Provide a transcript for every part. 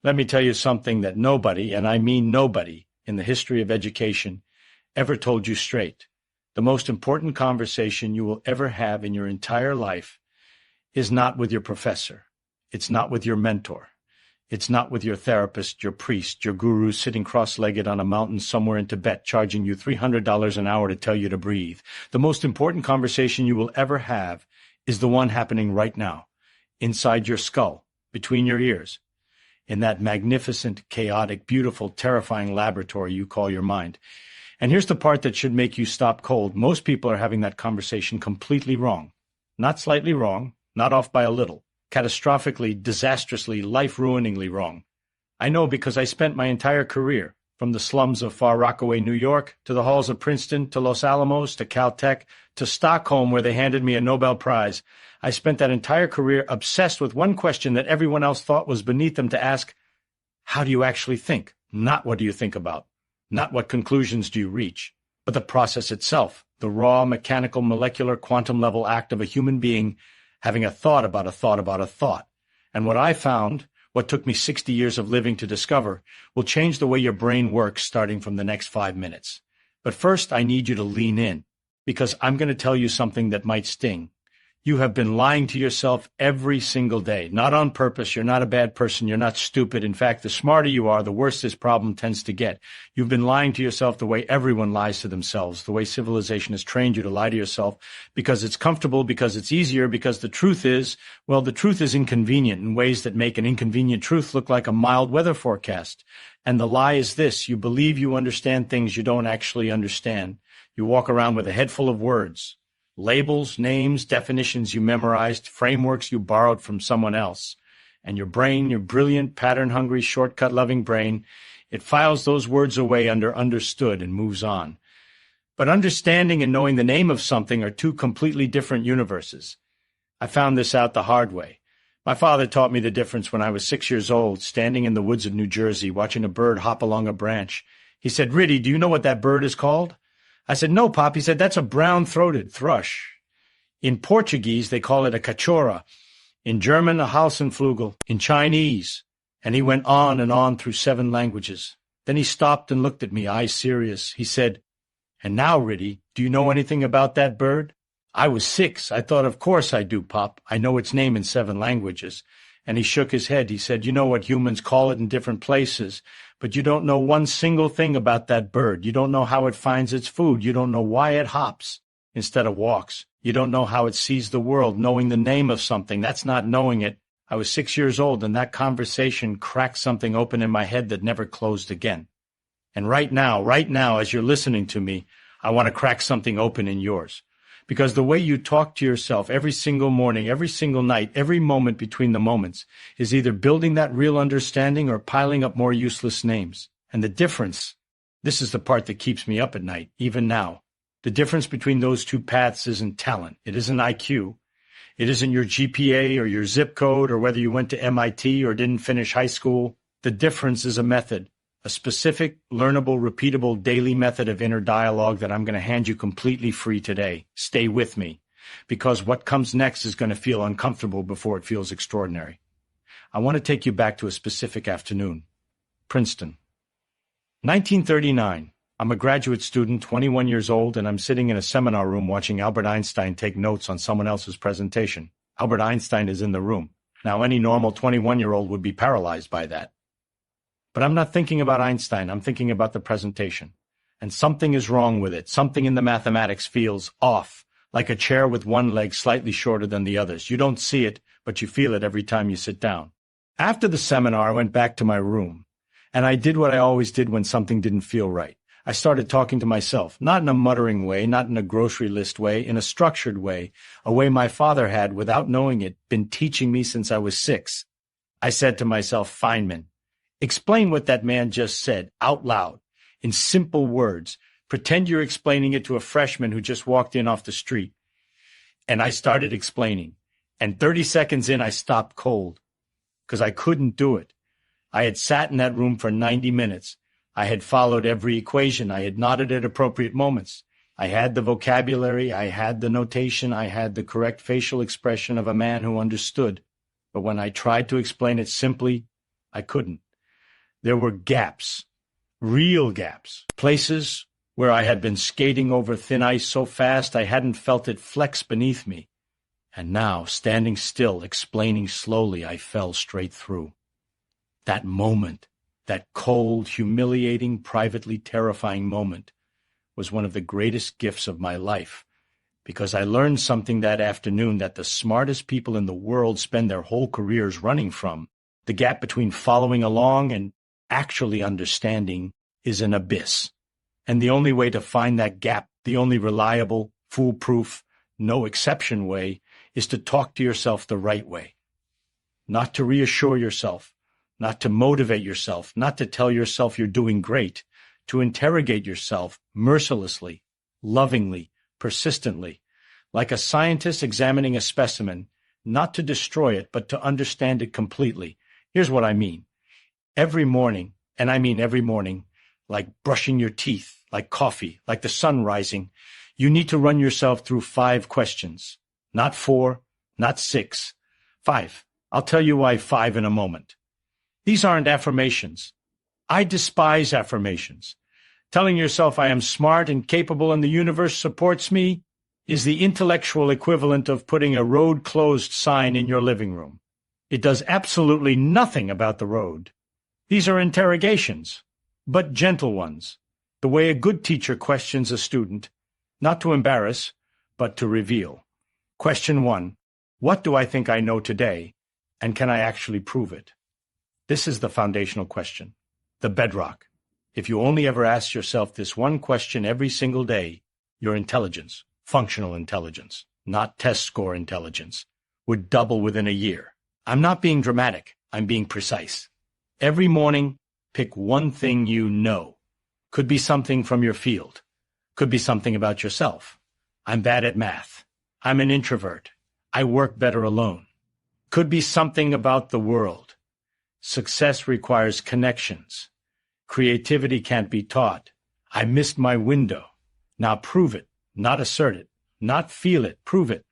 Let me tell you something that nobody, and I mean nobody, in the history of education ever told you straight. The most important conversation you will ever have in your entire life is not with your professor. It's not with your mentor. It's not with your therapist, your priest, your guru sitting cross-legged on a mountain somewhere in Tibet charging you $300 an hour to tell you to breathe. The most important conversation you will ever have is the one happening right now, inside your skull, between your ears, in that magnificent, chaotic, beautiful, terrifying laboratory you call your mind. And here's the part that should make you stop cold. Most people are having that conversation completely wrong. Not slightly wrong, not off by a little. Catastrophically, disastrously, life-ruiningly wrong. I know because I spent my entire career, from the slums of Far Rockaway, New York, to the halls of Princeton, to Los Alamos, to Caltech, to Stockholm, where they handed me a Nobel Prize. I spent that entire career obsessed with one question that everyone else thought was beneath them to ask: how do you actually think? Not what do you think about? Not what conclusions do you reach? But the process itself, the raw, mechanical, molecular, quantum-level act of a human being having a thought about a thought about a thought. And what I found, what took me 60 years of living to discover, will change the way your brain works starting from the next 5 minutes. But first, I need you to lean in, because I'm going to tell you something that might sting. You have been lying to yourself every single day, not on purpose. You're not a bad person. You're not stupid. In fact, the smarter you are, the worse this problem tends to get. You've been lying to yourself the way everyone lies to themselves, the way civilization has trained you to lie to yourself, because it's comfortable, because it's easier, because the truth is, well, the truth is inconvenient in ways that make an inconvenient truth look like a mild weather forecast. And the lie is this: you believe you understand things you don't actually understand. You walk around with a head full of words. Labels, names, definitions you memorized, frameworks you borrowed from someone else. And your brain, your brilliant, pattern-hungry, shortcut-loving brain, it files those words away under understood and moves on. But understanding and knowing the name of something are two completely different universes. I found this out the hard way. My father taught me the difference when I was 6 years old, standing in the woods of New Jersey, watching a bird hop along a branch. He said, "Riddy, do you know what that bird is called?" I said, "No, Pop." He said, "That's a brown-throated thrush. In Portuguese, they call it a cachorra. In German, a Halsenflügel. In Chinese." And he went on and on through 7 languages. Then he stopped and looked at me, eyes serious. He said, "And now, Riddy, do you know anything about that bird?" I was 6. I thought, "Of course I do, Pop. I know its name in 7 languages." And he shook his head. He said, "You know what humans call it in different places, but you don't know one single thing about that bird. You don't know how it finds its food. You don't know why it hops instead of walks. You don't know how it sees the world, knowing the name of something. That's not knowing it." I was 6 years old, and that conversation cracked something open in my head that never closed again. And right now, as you're listening to me, I want to crack something open in yours. Because the way you talk to yourself every single morning, every single night, every moment between the moments is either building that real understanding or piling up more useless names. And the difference, this is the part that keeps me up at night, even now. The difference between those two paths isn't talent. It isn't IQ. It isn't your GPA or your zip code or whether you went to MIT or didn't finish high school. The difference is a method. A specific, learnable, repeatable daily method of inner dialogue that I'm going to hand you completely free today. Stay with me, because what comes next is going to feel uncomfortable before it feels extraordinary. I want to take you back to a specific afternoon. Princeton. 1939. I'm a graduate student, 21 years old, and I'm sitting in a seminar room watching Albert Einstein take notes on someone else's presentation. Albert Einstein is in the room. Now, any normal 21-year-old would be paralyzed by that. But I'm not thinking about Einstein. I'm thinking about the presentation. And something is wrong with it. Something in the mathematics feels off, like a chair with one leg slightly shorter than the others. You don't see it, but you feel it every time you sit down. After the seminar, I went back to my room, and I did what I always did when something didn't feel right. I started talking to myself, not in a muttering way, not in a grocery list way, in a structured way, a way my father had, without knowing it, been teaching me since I was 6. I said to myself, "Feynman, explain what that man just said, out loud, in simple words. Pretend you're explaining it to a freshman who just walked in off the street." And I started explaining. And 30 seconds in, I stopped cold, because I couldn't do it. I had sat in that room for 90 minutes. I had followed every equation. I had nodded at appropriate moments. I had the vocabulary. I had the notation. I had the correct facial expression of a man who understood. But when I tried to explain it simply, I couldn't. There were gaps, real gaps, places where I had been skating over thin ice so fast I hadn't felt it flex beneath me. And now, standing still, explaining slowly, I fell straight through. That moment, that cold, humiliating, privately terrifying moment, was one of the greatest gifts of my life, because I learned something that afternoon that the smartest people in the world spend their whole careers running from. The gap between following along and actually understanding is an abyss. And the only way to find that gap, the only reliable, foolproof, no exception way, is to talk to yourself the right way. Not to reassure yourself, not to motivate yourself, not to tell yourself you're doing great, to interrogate yourself mercilessly, lovingly, persistently, like a scientist examining a specimen, not to destroy it, but to understand it completely. Here's what I mean. Every morning, and I mean every morning, like brushing your teeth, like coffee, like the sun rising, you need to run yourself through 5 questions. Not 4, not 6, 5. I'll tell you why 5 in a moment. These aren't affirmations. I despise affirmations. Telling yourself I am smart and capable and the universe supports me is the intellectual equivalent of putting a road closed sign in your living room. It does absolutely nothing about the road. These are interrogations, but gentle ones, the way a good teacher questions a student, not to embarrass, but to reveal. Question 1. What do I think I know today, and can I actually prove it? This is the foundational question, the bedrock. If you only ever ask yourself this one question every single day, your intelligence, functional intelligence, not test score intelligence, would double within a year. I'm not being dramatic, I'm being precise. Every morning, pick one thing you know. Could be something from your field. Could be something about yourself. I'm bad at math. I'm an introvert. I work better alone. Could be something about the world. Success requires connections. Creativity can't be taught. I missed my window. Now prove it, not assert it, not feel it, prove it.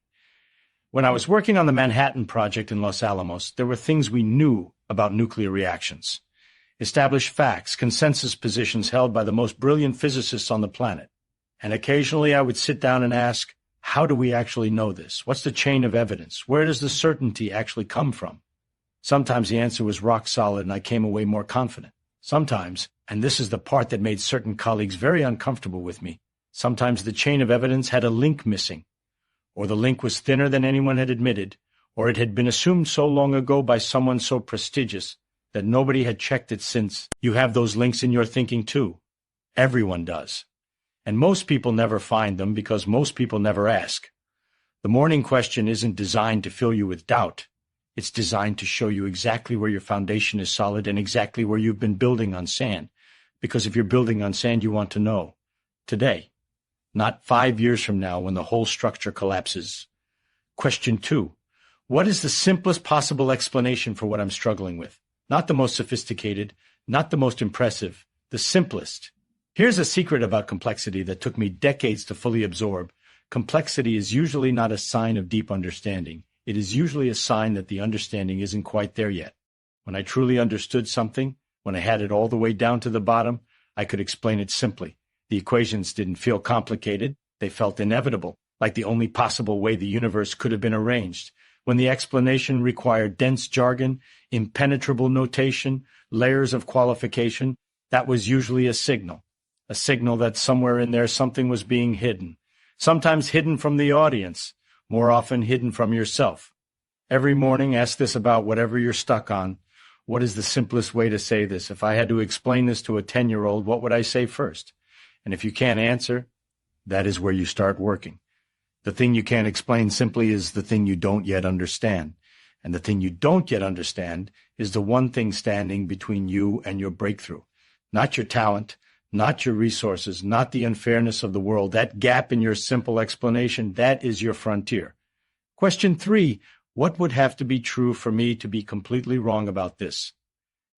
When I was working on the Manhattan Project in Los Alamos, there were things we knew about nuclear reactions. Established facts, consensus positions held by the most brilliant physicists on the planet. And occasionally I would sit down and ask, how do we actually know this? What's the chain of evidence? Where does the certainty actually come from? Sometimes the answer was rock solid and I came away more confident. Sometimes, and this is the part that made certain colleagues very uncomfortable with me, sometimes the chain of evidence had a link missing, or the link was thinner than anyone had admitted, or it had been assumed so long ago by someone so prestigious that nobody had checked it since. You have those links in your thinking too. Everyone does. And most people never find them because most people never ask. The morning question isn't designed to fill you with doubt. It's designed to show you exactly where your foundation is solid and exactly where you've been building on sand. Because if you're building on sand, you want to know today, not 5 years from now when the whole structure collapses. Question 2. What is the simplest possible explanation for what I'm struggling with? Not the most sophisticated, not the most impressive, the simplest. Here's a secret about complexity that took me decades to fully absorb. Complexity is usually not a sign of deep understanding. It is usually a sign that the understanding isn't quite there yet. When I truly understood something, when I had it all the way down to the bottom, I could explain it simply. The equations didn't feel complicated. They felt inevitable, like the only possible way the universe could have been arranged. When the explanation required dense jargon, impenetrable notation, layers of qualification, that was usually a signal that somewhere in there something was being hidden. Sometimes hidden from the audience, more often hidden from yourself. Every morning, ask this about whatever you're stuck on. What is the simplest way to say this? If I had to explain this to a 10-year-old, what would I say first? And if you can't answer, that is where you start working. The thing you can't explain simply is the thing you don't yet understand. And the thing you don't yet understand is the one thing standing between you and your breakthrough. Not your talent, not your resources, not the unfairness of the world. That gap in your simple explanation, that is your frontier. Question 3, what would have to be true for me to be completely wrong about this?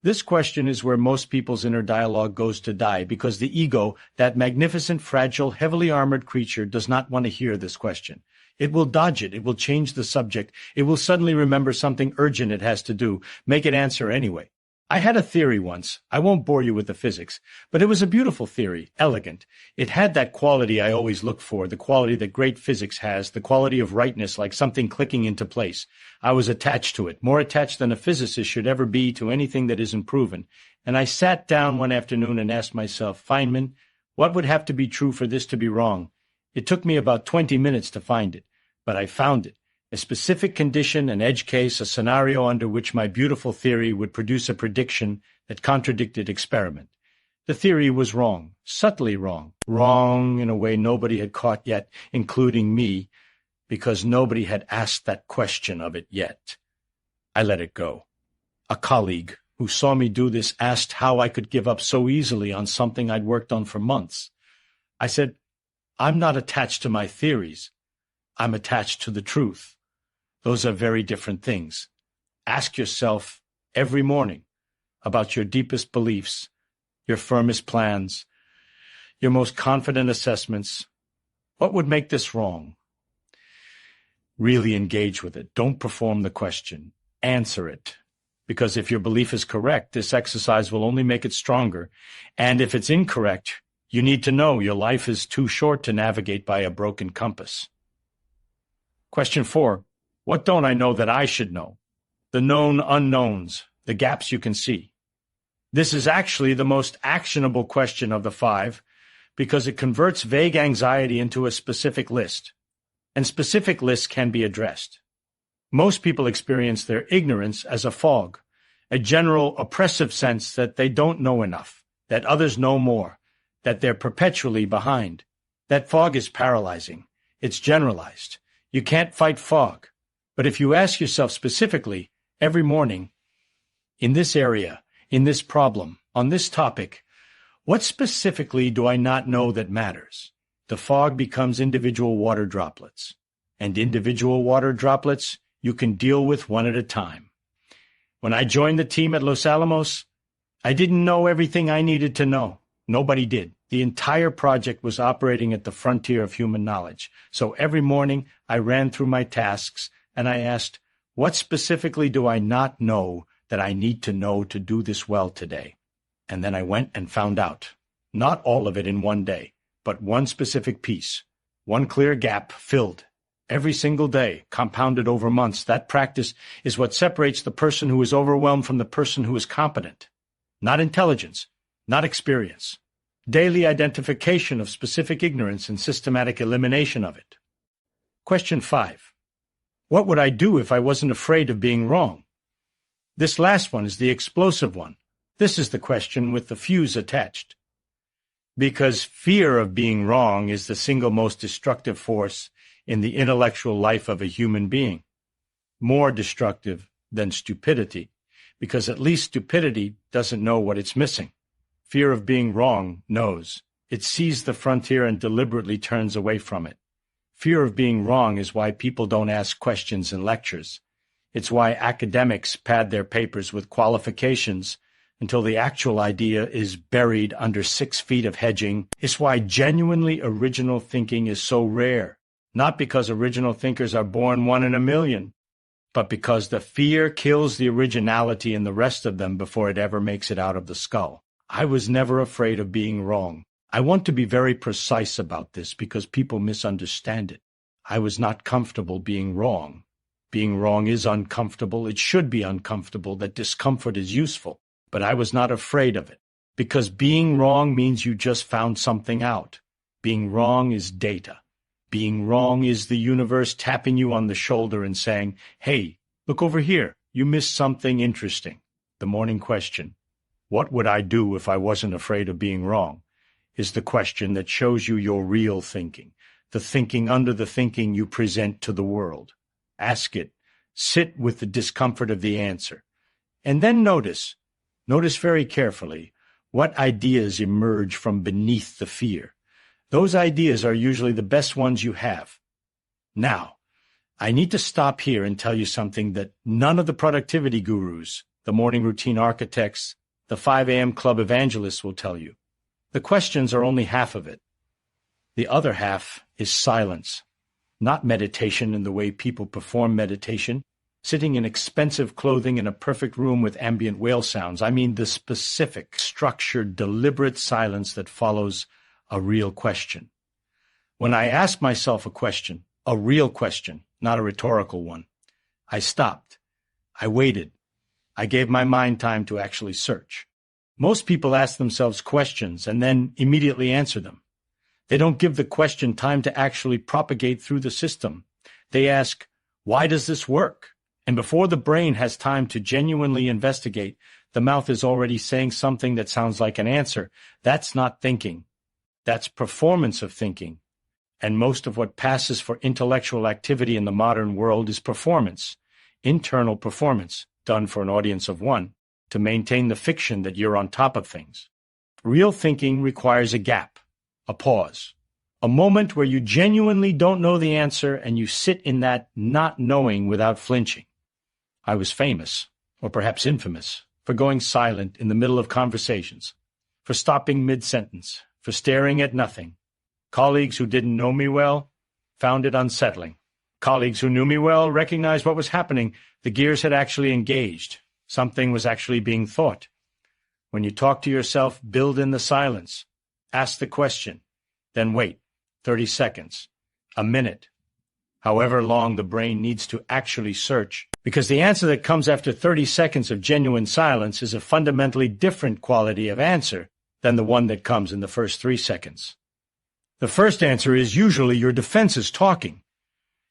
This question is where most people's inner dialogue goes to die because the ego, that magnificent, fragile, heavily armored creature, does not want to hear this question. It will dodge it. It will change the subject. It will suddenly remember something urgent it has to do, make it answer anyway. I had a theory once. I won't bore you with the physics, but it was a beautiful theory, elegant. It had that quality I always look for, the quality that great physics has, the quality of rightness, like something clicking into place. I was attached to it, more attached than a physicist should ever be to anything that isn't proven. And I sat down one afternoon and asked myself, Feynman, what would have to be true for this to be wrong? It took me about 20 minutes to find it, but I found it. A specific condition, an edge case, a scenario under which my beautiful theory would produce a prediction that contradicted experiment. The theory was wrong, subtly wrong, wrong in a way nobody had caught yet, including me, because nobody had asked that question of it yet. I let it go. A colleague who saw me do this asked how I could give up so easily on something I'd worked on for months. I said, I'm not attached to my theories. I'm attached to the truth. Those are very different things. Ask yourself every morning about your deepest beliefs, your firmest plans, your most confident assessments. What would make this wrong? Really engage with it. Don't perform the question. Answer it. Because if your belief is correct, this exercise will only make it stronger. And if it's incorrect, you need to know your life is too short to navigate by a broken compass. Question 4. What don't I know that I should know? The known unknowns, the gaps you can see. This is actually the most actionable question of the 5 because it converts vague anxiety into a specific list, and specific lists can be addressed. Most people experience their ignorance as a fog, a general oppressive sense that they don't know enough, that others know more, that they're perpetually behind. That fog is paralyzing. It's generalized. You can't fight fog. But if you ask yourself specifically every morning, in this area, in this problem, on this topic, what specifically do I not know that matters? The fog becomes individual water droplets. And individual water droplets you can deal with one at a time. When I joined the team at Los Alamos, I didn't know everything I needed to know. Nobody did. The entire project was operating at the frontier of human knowledge. So every morning I ran through my tasks and I asked, what specifically do I not know that I need to know to do this well today? And then I went and found out. Not all of it in one day, but one specific piece, one clear gap filled. Every single day, compounded over months. That practice is what separates the person who is overwhelmed from the person who is competent. Not intelligence, not experience. Daily identification of specific ignorance and systematic elimination of it. Question 5. What would I do if I wasn't afraid of being wrong? This last one is the explosive one. This is the question with the fuse attached. Because fear of being wrong is the single most destructive force in the intellectual life of a human being. More destructive than stupidity, because at least stupidity doesn't know what it's missing. Fear of being wrong knows. It sees the frontier and deliberately turns away from it. Fear of being wrong is why people don't ask questions in lectures. It's why academics pad their papers with qualifications until the actual idea is buried under 6 feet of hedging. It's why genuinely original thinking is so rare. Not because original thinkers are born 1 in a million, but because the fear kills the originality in the rest of them before it ever makes it out of the skull. I was never afraid of being wrong. I want to be very precise about this because people misunderstand it. I was not comfortable being wrong. Being wrong is uncomfortable. It should be uncomfortable. That discomfort is useful. But I was not afraid of it because being wrong means you just found something out. Being wrong is data. Being wrong is the universe tapping you on the shoulder and saying, hey, look over here. You missed something interesting. The morning question, what would I do if I wasn't afraid of being wrong, is the question that shows you your real thinking, the thinking under the thinking you present to the world. Ask it. Sit with the discomfort of the answer. And then notice very carefully what ideas emerge from beneath the fear. Those ideas are usually the best ones you have. Now, I need to stop here and tell you something that none of the productivity gurus, the morning routine architects, the 5 a.m. club evangelists will tell you. The questions are only half of it. The other half is silence. Not meditation in the way people perform meditation. sitting in expensive clothing in a perfect room with ambient whale sounds. I mean the specific, structured, deliberate silence that follows a real question. When I ask myself a real question, not a rhetorical one, I stopped. I waited. I gave my mind time to actually search. Most people ask themselves questions and then immediately answer them. They don't give the question time to actually propagate through the system. They ask, why does this work? And before the brain has time to genuinely investigate, the mouth is already saying something that sounds like an answer. That's not thinking. That's performance of thinking. And most of what passes for intellectual activity in the modern world is performance, internal performance, done for an audience of one, to maintain the fiction that you're on top of things. Real thinking requires a gap, a pause, a moment where you genuinely don't know the answer and you sit in that not knowing without flinching. I was famous, or perhaps infamous, for going silent in the middle of conversations, for stopping mid-sentence, for staring at nothing. Colleagues who didn't know me well found it unsettling. Colleagues who knew me well recognized what was happening. The gears had actually engaged. Something was actually being thought. When you talk to yourself, build in the silence. Ask the question. Then wait 30 seconds, a minute, however long the brain needs to actually search, because the answer that comes after 30 seconds of genuine silence is a fundamentally different quality of answer than the one that comes in the first 3 seconds. The first answer is usually your defenses talking,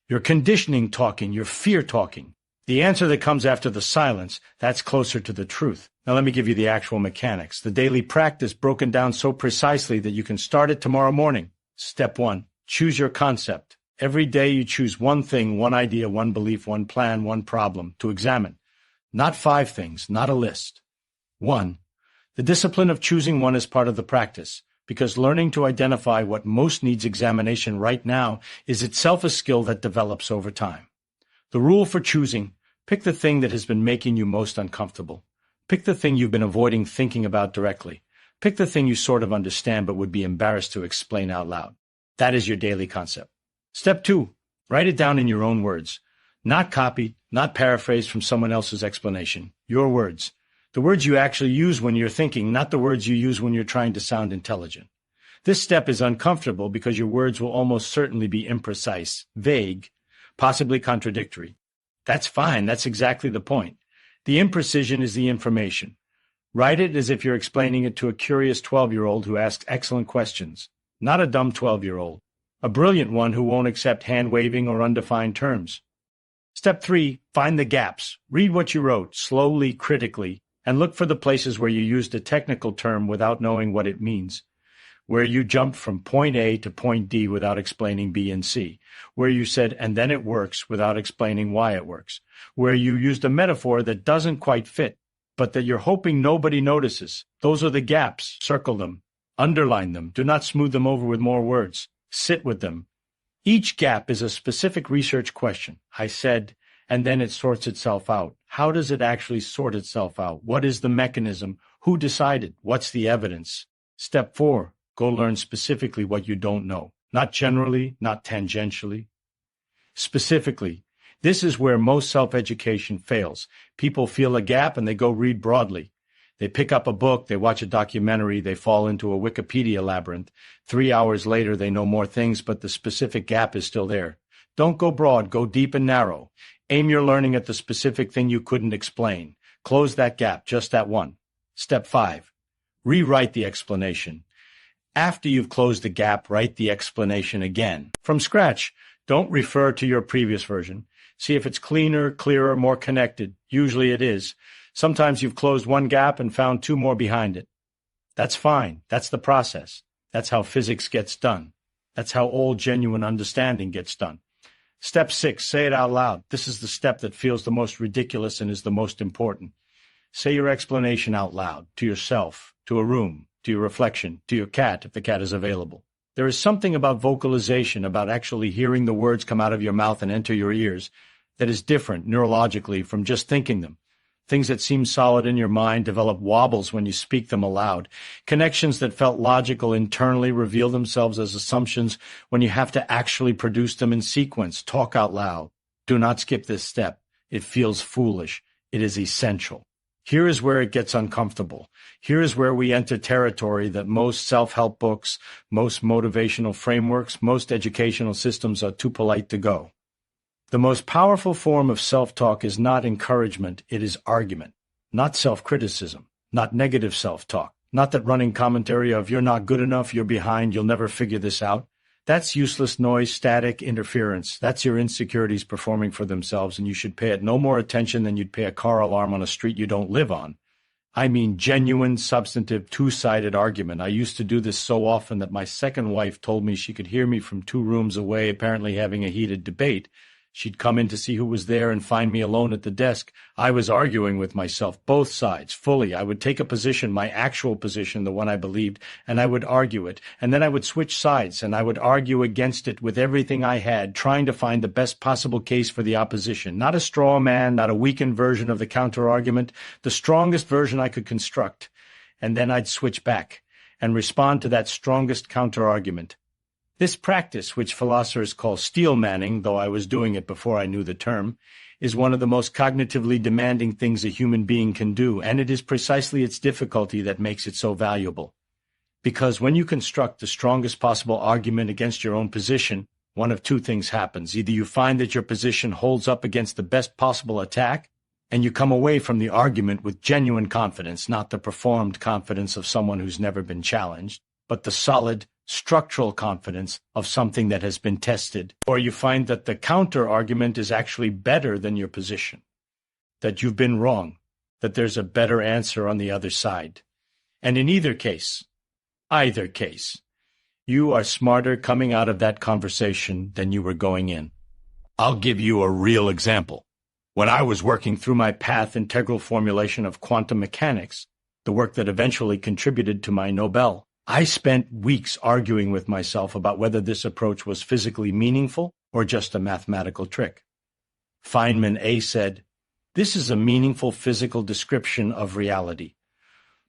your conditioning talking, your fear talking. The answer that comes after the silence, that's closer to the truth. Now let me give you the actual mechanics, the daily practice broken down so precisely that you can start it tomorrow morning. Step 1, choose your concept. Every day you choose one thing, one idea, one belief, one plan, one problem to examine. Not 5 things, not a list. 1. The discipline of choosing one is part of the practice, because learning to identify what most needs examination right now is itself a skill that develops over time. The rule for choosing, pick the thing that has been making you most uncomfortable. Pick the thing you've been avoiding thinking about directly. Pick the thing you sort of understand but would be embarrassed to explain out loud. That is your daily concept. Step 2, write it down in your own words. Not copied, not paraphrased from someone else's explanation. Your words. The words you actually use when you're thinking, not the words you use when you're trying to sound intelligent. This step is uncomfortable because your words will almost certainly be imprecise, vague, possibly contradictory. That's fine. That's exactly the point. The imprecision is the information. Write it as if you're explaining it to a curious 12-year-old who asks excellent questions, not a dumb 12-year-old. A brilliant one who won't accept hand-waving or undefined terms. Step 3, find the gaps. Read what you wrote, slowly, critically, and look for the places where you used a technical term without knowing what it means, where you jumped from point A to point D without explaining B and C, where you said, and then it works, without explaining why it works, where you used a metaphor that doesn't quite fit, but that you're hoping nobody notices. Those are the gaps. Circle them. Underline them. Do not smooth them over with more words. Sit with them. Each gap is a specific research question. I said, and then it sorts itself out. How does it actually sort itself out? What is the mechanism? Who decided? What's the evidence? Step 4, go learn specifically what you don't know. Not generally, not tangentially. Specifically. This is where most self-education fails. People feel a gap and they go read broadly. They pick up a book, they watch a documentary, they fall into a Wikipedia labyrinth. 3 hours later, they know more things, but the specific gap is still there. Don't go broad, go deep and narrow. Aim your learning at the specific thing you couldn't explain. Close that gap, just that one. Step 5, rewrite the explanation. After you've closed the gap, write the explanation again. From scratch, don't refer to your previous version. See if it's cleaner, clearer, more connected. Usually it is. Sometimes you've closed one gap and found 2 more behind it. That's fine. That's the process. That's how physics gets done. That's how all genuine understanding gets done. Step 6, say it out loud. This is the step that feels the most ridiculous and is the most important. Say your explanation out loud, to yourself, to a room, to your reflection, to your cat if the cat is available. There is something about vocalization, about actually hearing the words come out of your mouth and enter your ears, that is different neurologically from just thinking them. Things that seem solid in your mind develop wobbles when you speak them aloud. Connections that felt logical internally reveal themselves as assumptions when you have to actually produce them in sequence. Talk out loud. Do not skip this step. It feels foolish. It is essential. Here is where it gets uncomfortable. Here is where we enter territory that most self-help books, most motivational frameworks, most educational systems are too polite to go. The most powerful form of self-talk is not encouragement, it is argument. Not self-criticism, not negative self-talk, not that running commentary of you're not good enough, you're behind, you'll never figure this out. That's useless noise, static interference. That's your insecurities performing for themselves, and you should pay it no more attention than you'd pay a car alarm on a street you don't live on. I mean genuine, substantive, two-sided argument. I used to do this so often that my second wife told me she could hear me from 2 rooms away, apparently having a heated debate. She'd come in to see who was there and find me alone at the desk. I was arguing with myself, both sides, fully. I would take a position, my actual position, the one I believed, and I would argue it. And then I would switch sides, and I would argue against it with everything I had, trying to find the best possible case for the opposition. Not a straw man, not a weakened version of the counter-argument, the strongest version I could construct. And then I'd switch back and respond to that strongest counter-argument. This practice, which philosophers call steel manning, though I was doing it before I knew the term, is one of the most cognitively demanding things a human being can do, and it is precisely its difficulty that makes it so valuable. Because when you construct the strongest possible argument against your own position, one of 2 things happens. Either you find that your position holds up against the best possible attack, and you come away from the argument with genuine confidence, not the performed confidence of someone who's never been challenged, but the solid, structural confidence of something that has been tested, or you find that the counter-argument is actually better than your position, that you've been wrong, that there's a better answer on the other side. And in either case, you are smarter coming out of that conversation than you were going in. I'll give you a real example. When I was working through my path integral formulation of quantum mechanics, the work that eventually contributed to my Nobel, I spent weeks arguing with myself about whether this approach was physically meaningful or just a mathematical trick. Feynman A said, "This is a meaningful physical description of reality.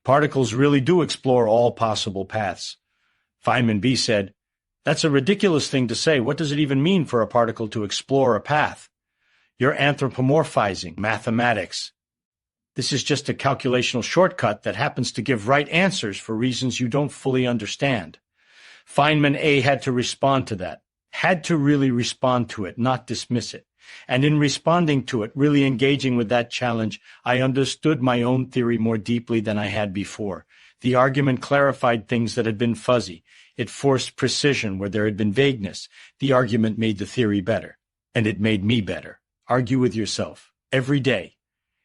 Particles really do explore all possible paths." Feynman B said, "That's a ridiculous thing to say. What does it even mean for a particle to explore a path? You're anthropomorphizing mathematics. This is just a calculational shortcut that happens to give right answers for reasons you don't fully understand." Feynman A had to respond to that, had to really respond to it, not dismiss it. And in responding to it, really engaging with that challenge, I understood my own theory more deeply than I had before. The argument clarified things that had been fuzzy. It forced precision where there had been vagueness. The argument made the theory better, and it made me better. Argue with yourself every day.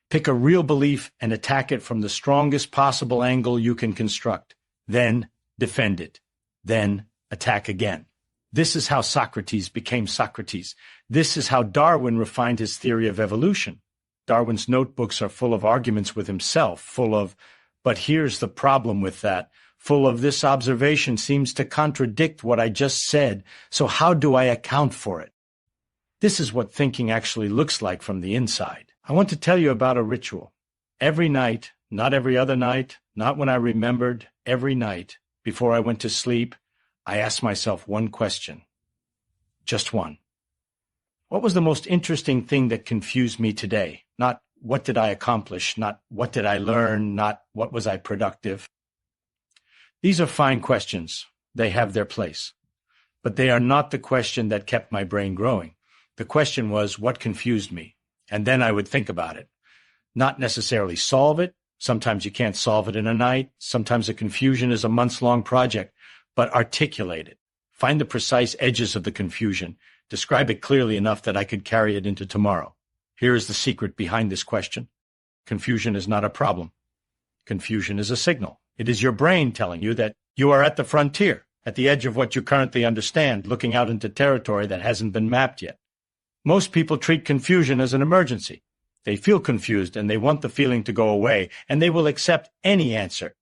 Pick a real belief and attack it from the strongest possible angle you can construct. Then defend it. Then attack again. This is how Socrates became Socrates. This is how Darwin refined his theory of evolution. Darwin's notebooks are full of arguments with himself, but here's the problem with that, full of this observation seems to contradict what I just said, so how do I account for it? This is what thinking actually looks like from the inside. I want to tell you about a ritual. Every night, not every other night, not when I remembered, every night, before I went to sleep, I asked myself one question. Just one. What was the most interesting thing that confused me today? Not what did I accomplish, not what did I learn, not what was I productive. These are fine questions. They have their place. But they are not the question that kept my brain growing. The question was, what confused me? And then I would think about it. Not necessarily solve it. Sometimes you can't solve it in a night. Sometimes a confusion is a months-long project. But articulate it. Find the precise edges of the confusion. Describe it clearly enough that I could carry it into tomorrow. Here is the secret behind this question. Confusion is not a problem. Confusion is a signal. It is your brain telling you that you are at the frontier, at the edge of what you currently understand, looking out into territory that hasn't been mapped yet. Most people treat confusion as an emergency. They feel confused and they want the feeling to go away, and they will accept any answer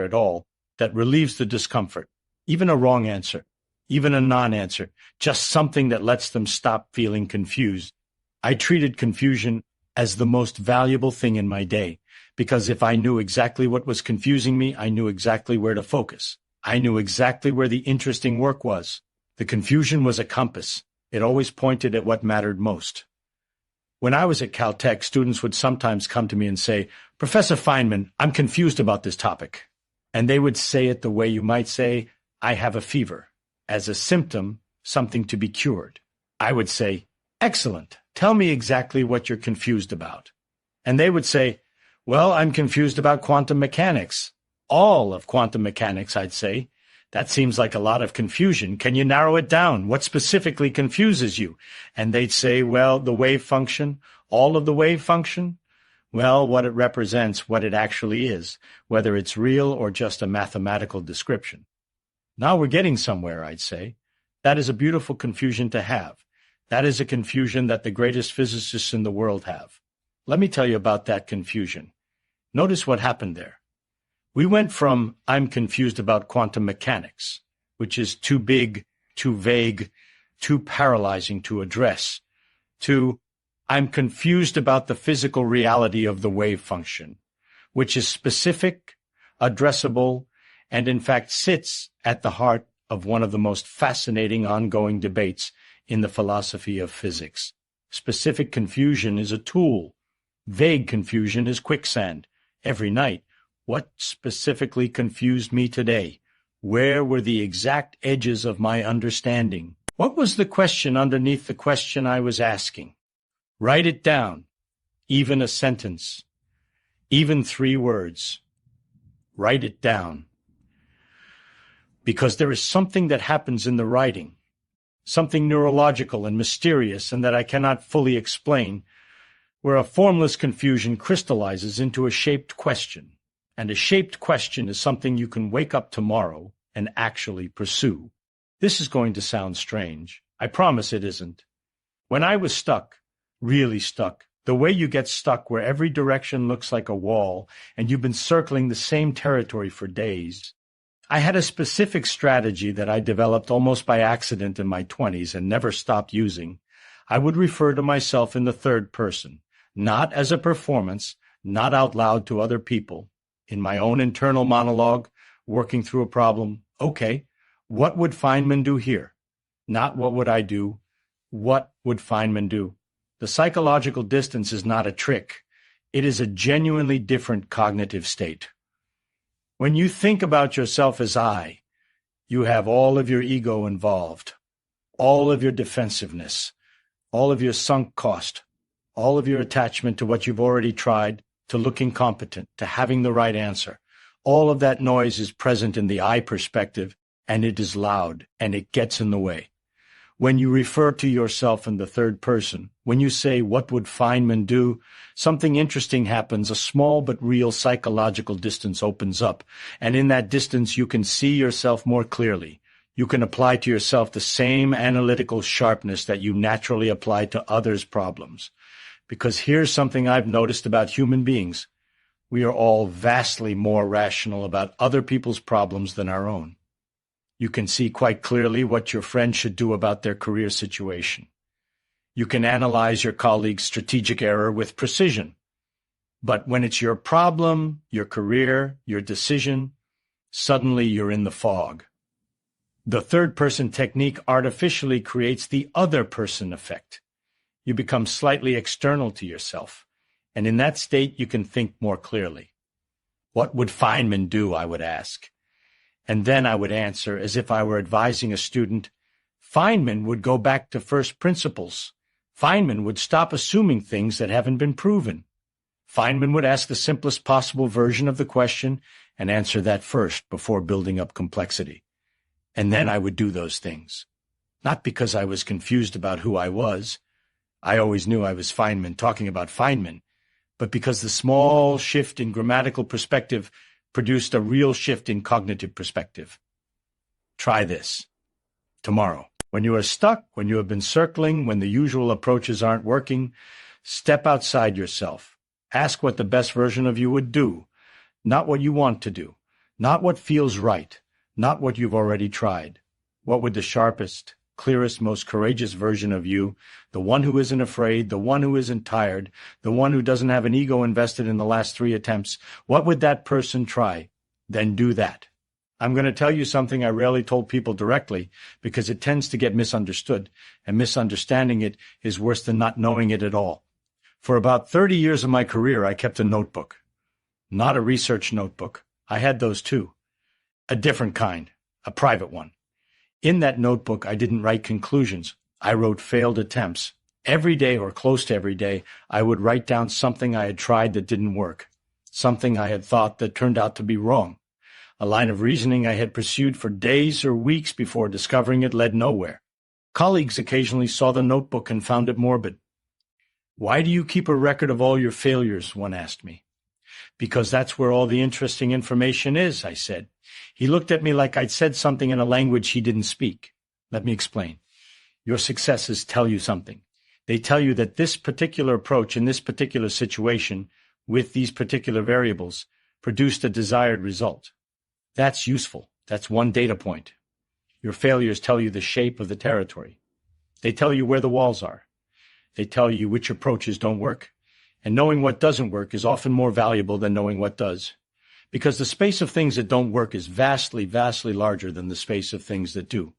at all, that relieves the discomfort, even a wrong answer, even a non-answer, just something that lets them stop feeling confused. I treated confusion as the most valuable thing in my day, because if I knew exactly what was confusing me, I knew exactly where to focus. I knew exactly where the interesting work was. The confusion was a compass. It always pointed at what mattered most. When I was at Caltech, students would sometimes come to me and say, Professor Feynman, I'm confused about this topic. And they would say it the way you might say, I have a fever. As a symptom, something to be cured. I would say, excellent. Tell me exactly what you're confused about. And they would say, well, I'm confused about quantum mechanics. All of quantum mechanics, I'd say. That seems like a lot of confusion. Can you narrow it down? What specifically confuses you? And they'd say, well, the wave function, all of the wave function. Well, what it represents, what it actually is, whether it's real or just a mathematical description. Now we're getting somewhere, I'd say. That is a beautiful confusion to have. That is a confusion that the greatest physicists in the world have. Let me tell you about that confusion. Notice what happened there. We went from, I'm confused about quantum mechanics, which is too big, too vague, too paralyzing to address, to, I'm confused about the physical reality of the wave function, which is specific, addressable, and in fact sits at the heart of one of the most fascinating ongoing debates in the philosophy of physics. Specific confusion is a tool. Vague confusion is quicksand. Every night, what specifically confused me today? Where were the exact edges of my understanding? What was the question underneath the question I was asking? Write it down, even a sentence, even 3 words. Write it down. Because there is something that happens in the writing, something neurological and mysterious and that I cannot fully explain, where a formless confusion crystallizes into a shaped question. And a shaped question is something you can wake up tomorrow and actually pursue. This is going to sound strange. I promise it isn't. When I was stuck, really stuck, the way you get stuck where every direction looks like a wall and you've been circling the same territory for days, I had a specific strategy that I developed almost by accident in my 20s and never stopped using. I would refer to myself in the third person, not as a performance, not out loud to other people. In my own internal monologue, working through a problem, okay, what would Feynman do here? Not what would I do, what would Feynman do? The psychological distance is not a trick. It is a genuinely different cognitive state. When you think about yourself as I, you have all of your ego involved, all of your defensiveness, all of your sunk cost, all of your attachment to what you've already tried, to looking competent, to having the right answer. All of that noise is present in the I perspective, and it is loud, and it gets in the way. When you refer to yourself in the third person, when you say, what would Feynman do, something interesting happens, a small but real psychological distance opens up, and in that distance you can see yourself more clearly. You can apply to yourself the same analytical sharpness that you naturally apply to others' problems. Because here's something I've noticed about human beings. We are all vastly more rational about other people's problems than our own. You can see quite clearly what your friend should do about their career situation. You can analyze your colleague's strategic error with precision. But when it's your problem, your career, your decision, suddenly you're in the fog. The third-person technique artificially creates the other-person effect. You become slightly external to yourself, and in that state you can think more clearly. What would Feynman do, I would ask. And then I would answer, as if I were advising a student, Feynman would go back to first principles. Feynman would stop assuming things that haven't been proven. Feynman would ask the simplest possible version of the question and answer that first before building up complexity. And then I would do those things. Not because I was confused about who I was. I always knew I was Feynman talking about Feynman, but because the small shift in grammatical perspective produced a real shift in cognitive perspective. Try this. Tomorrow. When you are stuck, when you have been circling, when the usual approaches aren't working, step outside yourself. Ask what the best version of you would do, not what you want to do, not what feels right, not what you've already tried. What would the sharpest, clearest, most courageous version of you, the one who isn't afraid, the one who isn't tired, the one who doesn't have an ego invested in the last 3 attempts, what would that person try? Then do that. I'm going to tell you something I rarely told people directly because it tends to get misunderstood, and misunderstanding it is worse than not knowing it at all. For about 30 years of my career, I kept a notebook. Not a research notebook. I had those too. A different kind, a private one. In that notebook, I didn't write conclusions. I wrote failed attempts. Every day or close to every day, I would write down something I had tried that didn't work, something I had thought that turned out to be wrong. A line of reasoning I had pursued for days or weeks before discovering it led nowhere. Colleagues occasionally saw the notebook and found it morbid. "Why do you keep a record of all your failures?" one asked me. "Because that's where all the interesting information is," I said. He looked at me like I'd said something in a language he didn't speak. Let me explain. Your successes tell you something. They tell you that this particular approach in this particular situation, with these particular variables, produced a desired result. That's useful. That's one data point. Your failures tell you the shape of the territory. They tell you where the walls are. They tell you which approaches don't work. And knowing what doesn't work is often more valuable than knowing what does. Because the space of things that don't work is vastly, vastly larger than the space of things that do.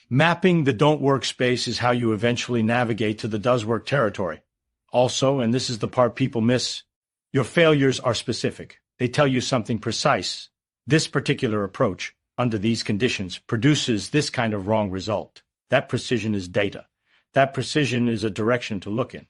Mapping the don't work space is how you eventually navigate to the does work territory. Also, and this is the part people miss, your failures are specific. They tell you something precise. This particular approach, under these conditions, produces this kind of wrong result. That precision is data. That precision is a direction to look in.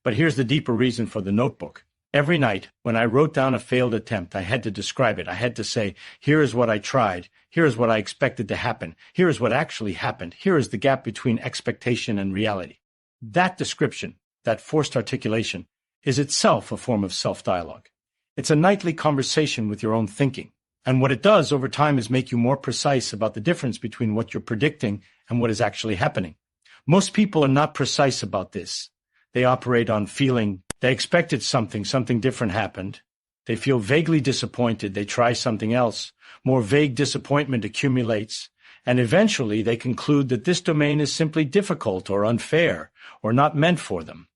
But here's the deeper reason for the notebook. Every night, when I wrote down a failed attempt, I had to describe it. I had to say, here is what I tried. Here is what I expected to happen. Here is what actually happened. Here is the gap between expectation and reality. That description, that forced articulation, is itself a form of self-dialogue. It's a nightly conversation with your own thinking. And what it does over time is make you more precise about the difference between what you're predicting and what is actually happening. Most people are not precise about this. They operate on feeling. They expected something different happened. They feel vaguely disappointed. They try something else. More vague disappointment accumulates. And eventually they conclude that this domain is simply difficult or unfair or not meant for them.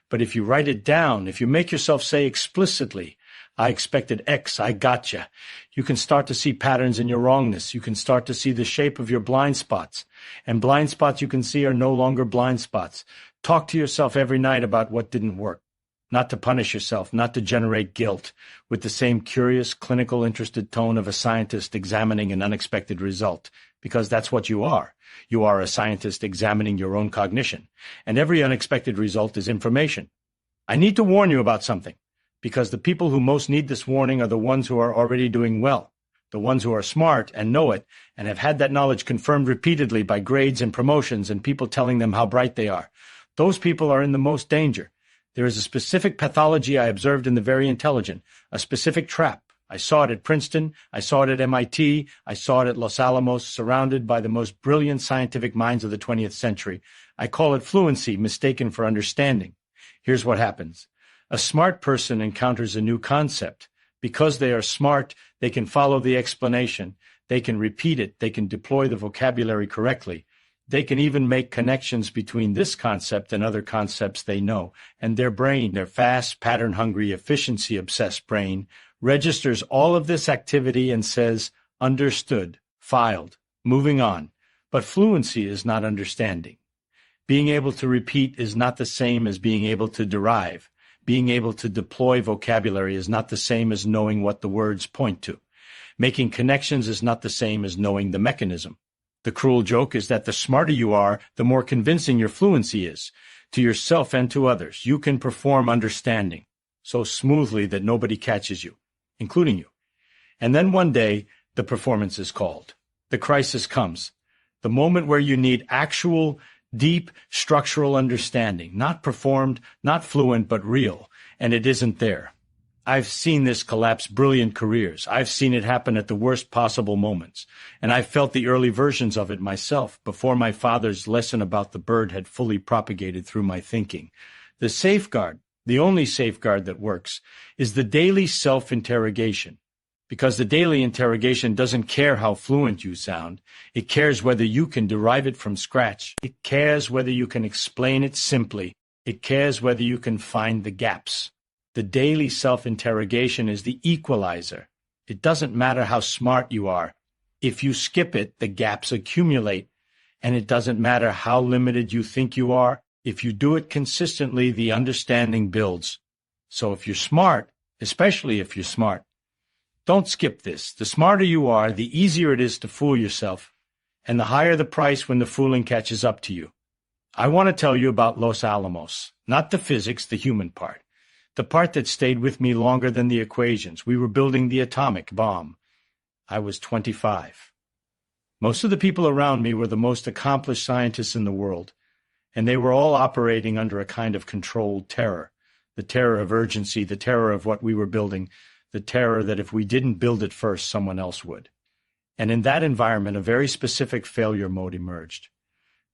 But if you write it down, if you make yourself say explicitly, I expected X, I gotcha, you can start to see patterns in your wrongness. You can start to see the shape of your blind spots. And blind spots you can see are no longer blind spots. Talk to yourself every night about what didn't work. Not to punish yourself, not to generate guilt, with the same curious, clinical, interested tone of a scientist examining an unexpected result, because that's what you are. You are a scientist examining your own cognition, and every unexpected result is information. I need to warn you about something, because the people who most need this warning are the ones who are already doing well, the ones who are smart and know it, and have had that knowledge confirmed repeatedly by grades and promotions and people telling them how bright they are. Those people are in the most danger. There is a specific pathology I observed in the very intelligent, a specific trap. I saw it at Princeton, I saw it at MIT, I saw it at Los Alamos, surrounded by the most brilliant scientific minds of the 20th century. I call it fluency, mistaken for understanding. Here's what happens. A smart person encounters a new concept. Because they are smart, they can follow the explanation, they can repeat it, they can deploy the vocabulary correctly. They can even make connections between this concept and other concepts they know, and their brain, their fast, pattern-hungry, efficiency-obsessed brain, registers all of this activity and says, understood, filed, moving on. But fluency is not understanding. Being able to repeat is not the same as being able to derive. Being able to deploy vocabulary is not the same as knowing what the words point to. Making connections is not the same as knowing the mechanism. The cruel joke is that the smarter you are, the more convincing your fluency is. To yourself and to others, you can perform understanding so smoothly that nobody catches you, including you. And then one day, the performance is called. The crisis comes. The moment where you need actual, deep, structural understanding, not performed, not fluent, but real, and it isn't there. I've seen this collapse brilliant careers. I've seen it happen at the worst possible moments. And I've felt the early versions of it myself before my father's lesson about the bird had fully propagated through my thinking. The safeguard, the only safeguard that works, is the daily self-interrogation. Because the daily interrogation doesn't care how fluent you sound. It cares whether you can derive it from scratch. It cares whether you can explain it simply. It cares whether you can find the gaps. The daily self-interrogation is the equalizer. It doesn't matter how smart you are. If you skip it, the gaps accumulate. And it doesn't matter how limited you think you are. If you do it consistently, the understanding builds. So if you're smart, especially if you're smart, don't skip this. The smarter you are, the easier it is to fool yourself, and the higher the price when the fooling catches up to you. I want to tell you about Los Alamos, not the physics, the human part. The part that stayed with me longer than the equations. We were building the atomic bomb. I was 25. Most of the people around me were the most accomplished scientists in the world, and they were all operating under a kind of controlled terror. The terror of urgency, the terror of what we were building, the terror that if we didn't build it first, someone else would. And in that environment, a very specific failure mode emerged.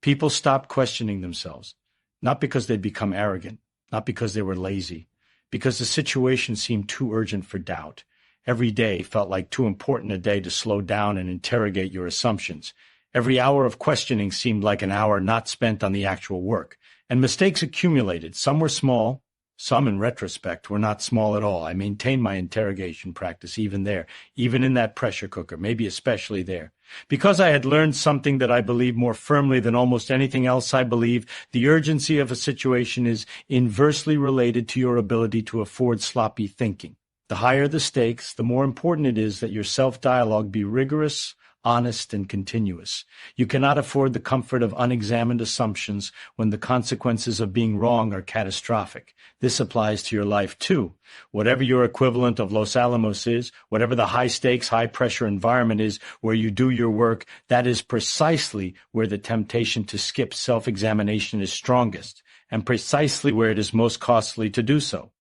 People stopped questioning themselves, not because they'd become arrogant, not because they were lazy, because the situation seemed too urgent for doubt. Every day felt like too important a day to slow down and interrogate your assumptions. Every hour of questioning seemed like an hour not spent on the actual work. And mistakes accumulated. Some were small. Some, in retrospect, were not small at all. I maintained my interrogation practice even there, even in that pressure cooker, maybe especially there. Because I had learned something that I believe more firmly than almost anything else I believe, the urgency of a situation is inversely related to your ability to afford sloppy thinking. The higher the stakes, the more important it is that your self-dialogue be rigorous, honest, and continuous. You cannot afford the comfort of unexamined assumptions when the consequences of being wrong are catastrophic. This applies to your life too. Whatever your equivalent of Los Alamos is, whatever the high-stakes, high-pressure environment is where you do your work, that is precisely where the temptation to skip self-examination is strongest, and precisely where it is most costly to do so.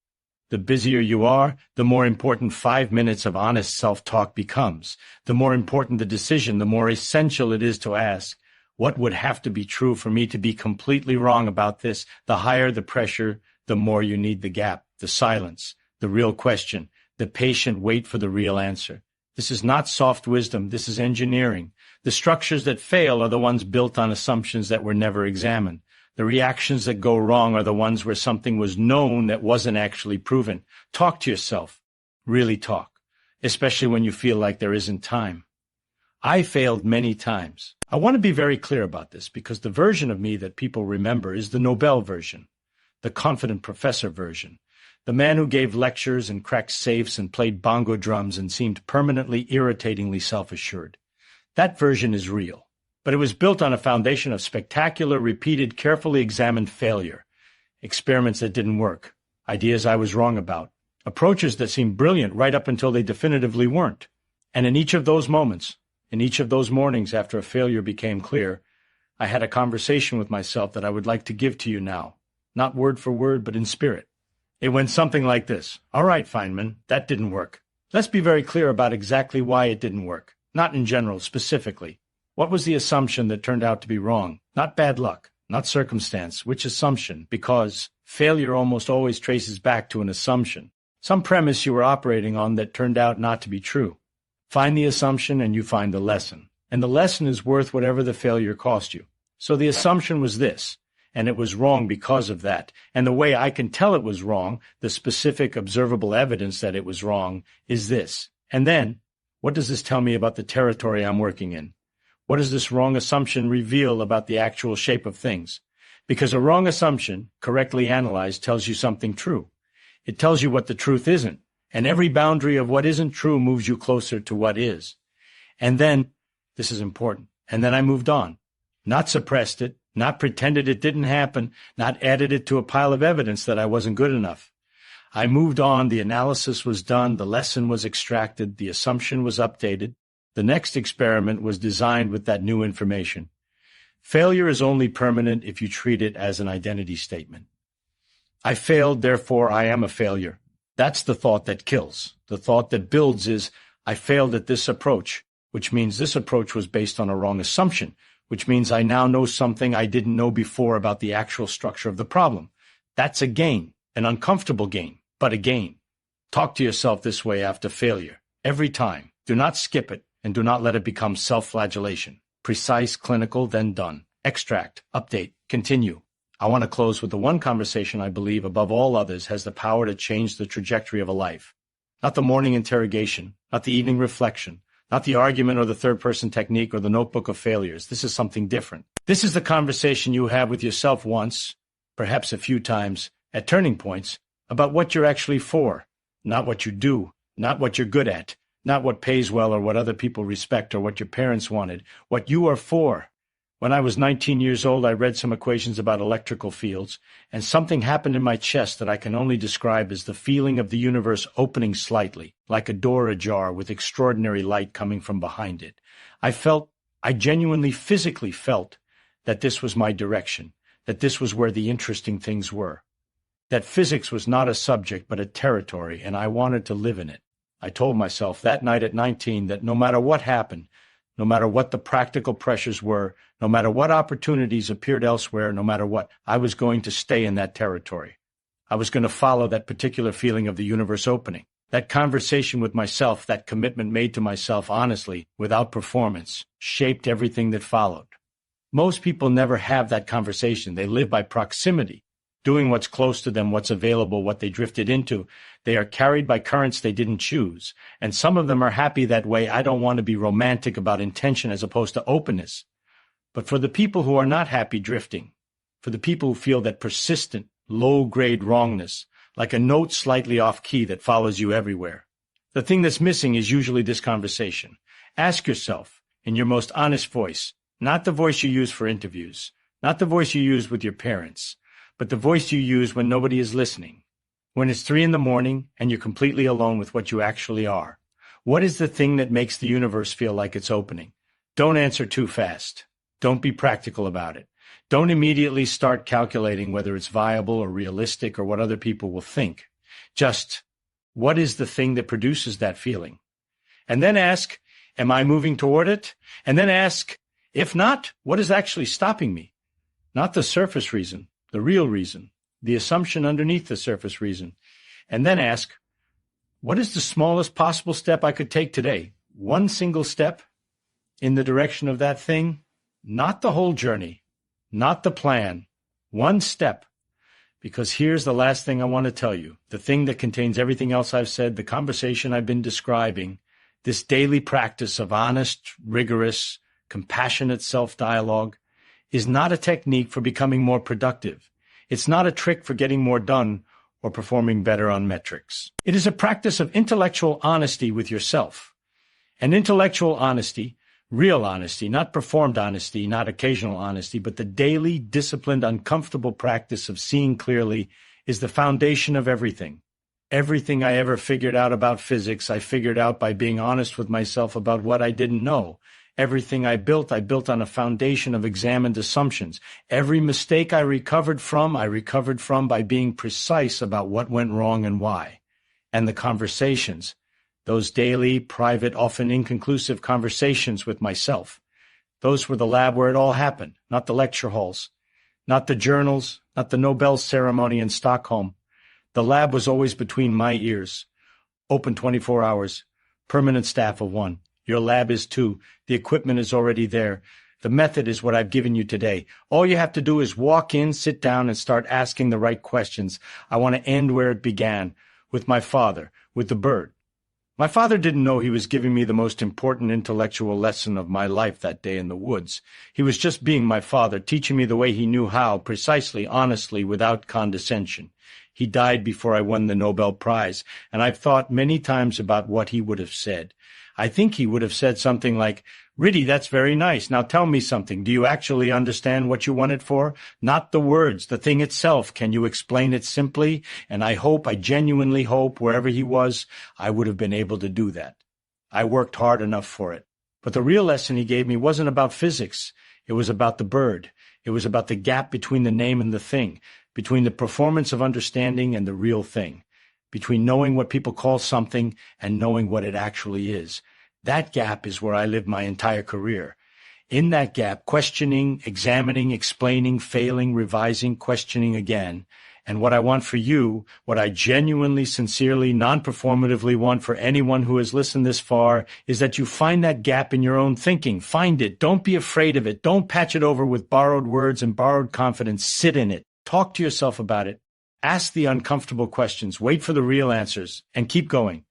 The busier you are, the more important 5 minutes of honest self-talk becomes. The more important the decision, the more essential it is to ask, what would have to be true for me to be completely wrong about this? The higher the pressure, the more you need the gap, the silence, the real question, the patient wait for the real answer. This is not soft wisdom, this is engineering. The structures that fail are the ones built on assumptions that were never examined. The reactions that go wrong are the ones where something was known that wasn't actually proven. Talk to yourself. Really talk, especially when you feel like there isn't time. I failed many times. I want to be very clear about this because the version of me that people remember is the Nobel version, the confident professor version, the man who gave lectures and cracked safes and played bongo drums and seemed permanently irritatingly self-assured. That version is real. But it was built on a foundation of spectacular, repeated, carefully examined failure. Experiments that didn't work. Ideas I was wrong about. Approaches that seemed brilliant right up until they definitively weren't. And in each of those moments, in each of those mornings after a failure became clear, I had a conversation with myself that I would like to give to you now. Not word for word, but in spirit. It went something like this. All right, Feynman, that didn't work. Let's be very clear about exactly why it didn't work. Not in general, specifically. What was the assumption that turned out to be wrong? Not bad luck, not circumstance. Which assumption? Because failure almost always traces back to an assumption. Some premise you were operating on that turned out not to be true. Find the assumption and you find the lesson. And the lesson is worth whatever the failure cost you. So the assumption was this, and it was wrong because of that. And the way I can tell it was wrong, the specific observable evidence that it was wrong, is this. And then, what does this tell me about the territory I'm working in? What does this wrong assumption reveal about the actual shape of things? Because a wrong assumption, correctly analyzed, tells you something true. It tells you what the truth isn't, and every boundary of what isn't true moves you closer to what is. And then, this is important, and then I moved on. Not suppressed it, not pretended it didn't happen, not added it to a pile of evidence that I wasn't good enough. I moved on, the analysis was done, the lesson was extracted, the assumption was updated. The next experiment was designed with that new information. Failure is only permanent if you treat it as an identity statement. I failed, therefore I am a failure. That's the thought that kills. The thought that builds is, I failed at this approach, which means this approach was based on a wrong assumption, which means I now know something I didn't know before about the actual structure of the problem. That's a gain, an uncomfortable gain, but a gain. Talk to yourself this way after failure, every time. Do not skip it. And do not let it become self-flagellation. Precise, clinical, then done. Extract, update, continue. I want to close with the one conversation I believe, above all others, has the power to change the trajectory of a life. Not the morning interrogation, not the evening reflection, not the argument or the third-person technique or the notebook of failures. This is something different. This is the conversation you have with yourself once, perhaps a few times, at turning points, about what you're actually for, not what you do, not what you're good at, not what pays well or what other people respect or what your parents wanted, what you are for. When I was 19 years old, I read some equations about electrical fields, and something happened in my chest that I can only describe as the feeling of the universe opening slightly, like a door ajar with extraordinary light coming from behind it. I genuinely physically felt that this was my direction, that this was where the interesting things were, that physics was not a subject but a territory, and I wanted to live in it. I told myself that night at 19 that no matter what happened, no matter what the practical pressures were, no matter what opportunities appeared elsewhere, no matter what, I was going to stay in that territory. I was going to follow that particular feeling of the universe opening. That conversation with myself, that commitment made to myself honestly, without performance, shaped everything that followed. Most people never have that conversation. They live by proximity, doing what's close to them, what's available, what they drifted into. They are carried by currents they didn't choose, and some of them are happy that way. I don't want to be romantic about intention as opposed to openness. But for the people who are not happy drifting, for the people who feel that persistent, low-grade wrongness, like a note slightly off-key that follows you everywhere, the thing that's missing is usually this conversation. Ask yourself, in your most honest voice, not the voice you use for interviews, not the voice you use with your parents, but the voice you use when nobody is listening, when it's 3 a.m. and you're completely alone with what you actually are. What is the thing that makes the universe feel like it's opening? Don't answer too fast. Don't be practical about it. Don't immediately start calculating whether it's viable or realistic or what other people will think. Just, what is the thing that produces that feeling? And then ask, am I moving toward it? And then ask, if not, what is actually stopping me? Not the surface reason, the real reason, the assumption underneath the surface reason. And then ask, what is the smallest possible step I could take today? One single step in the direction of that thing? Not the whole journey, not the plan. One step. Because here's the last thing I want to tell you, the thing that contains everything else I've said, the conversation I've been describing, this daily practice of honest, rigorous, compassionate self-dialogue is not a technique for becoming more productive. It's not a trick for getting more done or performing better on metrics. It is a practice of intellectual honesty with yourself. And intellectual honesty, real honesty, not performed honesty, not occasional honesty, but the daily, disciplined, uncomfortable practice of seeing clearly is the foundation of everything. Everything I ever figured out about physics, I figured out by being honest with myself about what I didn't know. Everything I built on a foundation of examined assumptions. Every mistake I recovered from by being precise about what went wrong and why. And the conversations, those daily, private, often inconclusive conversations with myself, those were the lab where it all happened, not the lecture halls, not the journals, not the Nobel ceremony in Stockholm. The lab was always between my ears, open 24 hours, permanent staff of 1. Your lab is 2. The equipment is already there. The method is what I've given you today. All you have to do is walk in, sit down, and start asking the right questions. I want to end where it began, with my father, with the bird. My father didn't know he was giving me the most important intellectual lesson of my life that day in the woods. He was just being my father, teaching me the way he knew how, precisely, honestly, without condescension. He died before I won the Nobel Prize, and I've thought many times about what he would have said. I think he would have said something like, "Riddy, that's very nice. Now tell me something. Do you actually understand what you won it for? Not the words, the thing itself. Can you explain it simply?" And I genuinely hope, wherever he was, I would have been able to do that. I worked hard enough for it. But the real lesson he gave me wasn't about physics. It was about the bird. It was about the gap between the name and the thing, between the performance of understanding and the real thing, between knowing what people call something and knowing what it actually is. That gap is where I lived my entire career. In that gap, questioning, examining, explaining, failing, revising, questioning again. And what I want for you, what I genuinely, sincerely, non-performatively want for anyone who has listened this far, is that you find that gap in your own thinking. Find it. Don't be afraid of it. Don't patch it over with borrowed words and borrowed confidence. Sit in it. Talk to yourself about it. Ask the uncomfortable questions. Wait for the real answers. And keep going.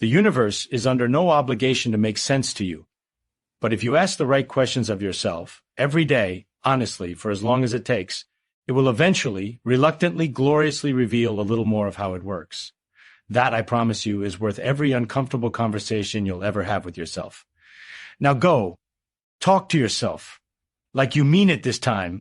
The universe is under no obligation to make sense to you. But if you ask the right questions of yourself, every day, honestly, for as long as it takes, It will eventually, reluctantly, gloriously reveal a little more of how it works. That, I promise you, is worth every uncomfortable conversation you'll ever have with yourself. Now go, talk to yourself, like you mean it this time,